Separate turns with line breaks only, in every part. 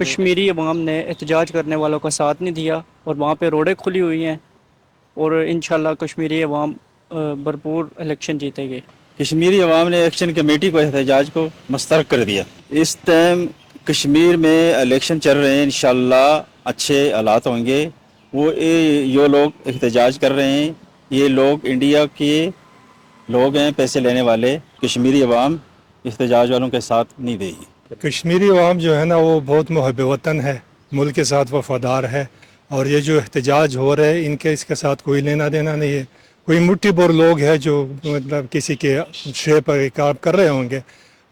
کشمیری عوام نے احتجاج کرنے والوں کا ساتھ نہیں دیا اور وہاں پہ روڈیں کھلی ہوئی ہیں اور انشاءاللہ کشمیری عوام بھرپور الیکشن جیتے گی۔
کشمیری عوام نے ایکشن کمیٹی کو احتجاج کو مسترد کر دیا۔ اس ٹائم کشمیر میں الیکشن چل رہے ہیں، انشاءاللہ اچھے حالات ہوں گے۔ یہ لوگ احتجاج کر رہے ہیں، یہ لوگ انڈیا کے لوگ ہیں، پیسے لینے والے۔ کشمیری عوام احتجاج والوں کے ساتھ نہیں دے گی۔
کشمیری عوام جو ہے نا وہ بہت محب وطن ہے، ملک کے ساتھ وفادار ہے، اور یہ جو احتجاج ہو رہے ہیں ان کے اس کے ساتھ کوئی لینا دینا نہیں ہے۔ کوئی مٹھی بھر لوگ ہیں جو مطلب کسی کے شے پر کام کر رہے ہوں گے،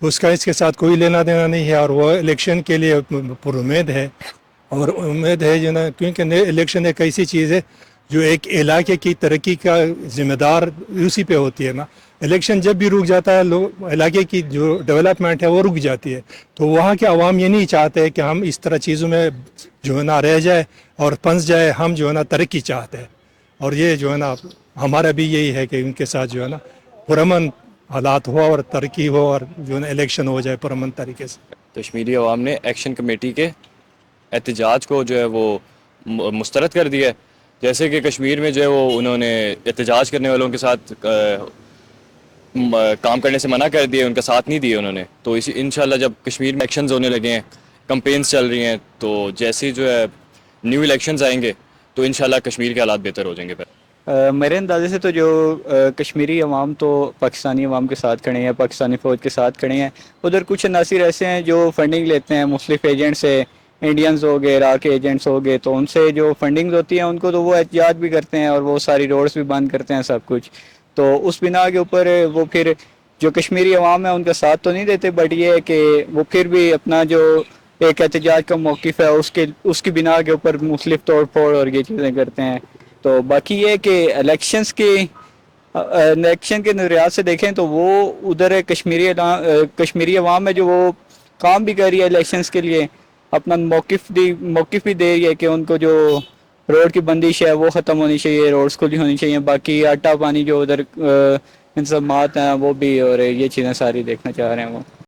اس کا اس کے ساتھ کوئی لینا دینا نہیں ہے، اور وہ الیکشن کے لیے پر امید ہے، اور امید ہے جو نا، کیونکہ الیکشن ایک ایسی چیز ہے جو ایک علاقے کی ترقی کا ذمہ دار اسی پہ ہوتی ہے نا۔ الیکشن جب بھی رک جاتا ہے، لوگ علاقے کی جو ڈیولپمنٹ ہے وہ رک جاتی ہے، تو وہاں کے عوام یہ نہیں چاہتے کہ ہم اس طرح چیزوں میں جو ہے نا رہ جائے اور پھنس جائے، ہم جو ہے نا ترقی چاہتے ہیں، اور یہ جو ہے نا ہمارا بھی یہی ہے کہ ان کے ساتھ جو ہے نا پرامن حالات ہو اور ترقی ہو، اور جو ہے نا الیکشن ہو جائے پرامن طریقے سے۔
کشمیری عوام نے ایکشن کمیٹی کے احتجاج کو جو ہے وہ مسترد کر دیا ہے، جیسے کہ کشمیر میں جو ہے وہ انہوں نے احتجاج کرنے والوں کے ساتھ کام کرنے سے منع کر دیا، ان کا ساتھ نہیں دیا انہوں نے۔ تو انشاءاللہ جب کشمیر میں ایکشنز ہونے لگے ہیں، کمپینز چل رہی ہیں، تو جیسے جو ہے نیو الیکشنز آئیں گے تو انشاءاللہ کشمیر کے حالات بہتر ہو جائیں گے۔
میرے اندازے سے تو جو کشمیری عوام تو پاکستانی عوام کے ساتھ کھڑے ہیں، پاکستانی فوج کے ساتھ کھڑے ہیں۔ ادھر کچھ عناصر ایسے ہیں جو فنڈنگ لیتے ہیں مختلف ایجنٹ سے، انڈینز ہو گئے، عراق کے ایجنٹس ہو گئے، تو ان سے جو فنڈنگز ہوتی ہیں ان کو تو وہ احتجاج بھی کرتے ہیں اور وہ ساری روڈز بھی بند کرتے ہیں، سب کچھ۔ تو اس بنا کے اوپر وہ پھر جو کشمیری عوام ہے ان کا ساتھ تو نہیں دیتے، بٹ یہ ہے کہ وہ پھر بھی اپنا جو ایک احتجاج کا موقف ہے اس کی بنا کے اوپر مختلف توڑ پھوڑ اور یہ چیزیں کرتے ہیں۔ تو باقی یہ کہ الیکشن کے نظریات سے دیکھیں تو وہ ادھر ہے کشمیری عوام ہے جو وہ کام بھی کر رہی ہے الیکشنز کے لیے، اپنا موقف بھی دے رہی ہے کہ ان کو جو روڈ کی بندش ہے وہ ختم ہونی چاہیے، روڈز کھلی ہونی چاہیے، باقی آٹا پانی جو ادھر انتظامات ہیں وہ بھی، اور یہ چیزیں ساری دیکھنا چاہ رہے ہیں وہ۔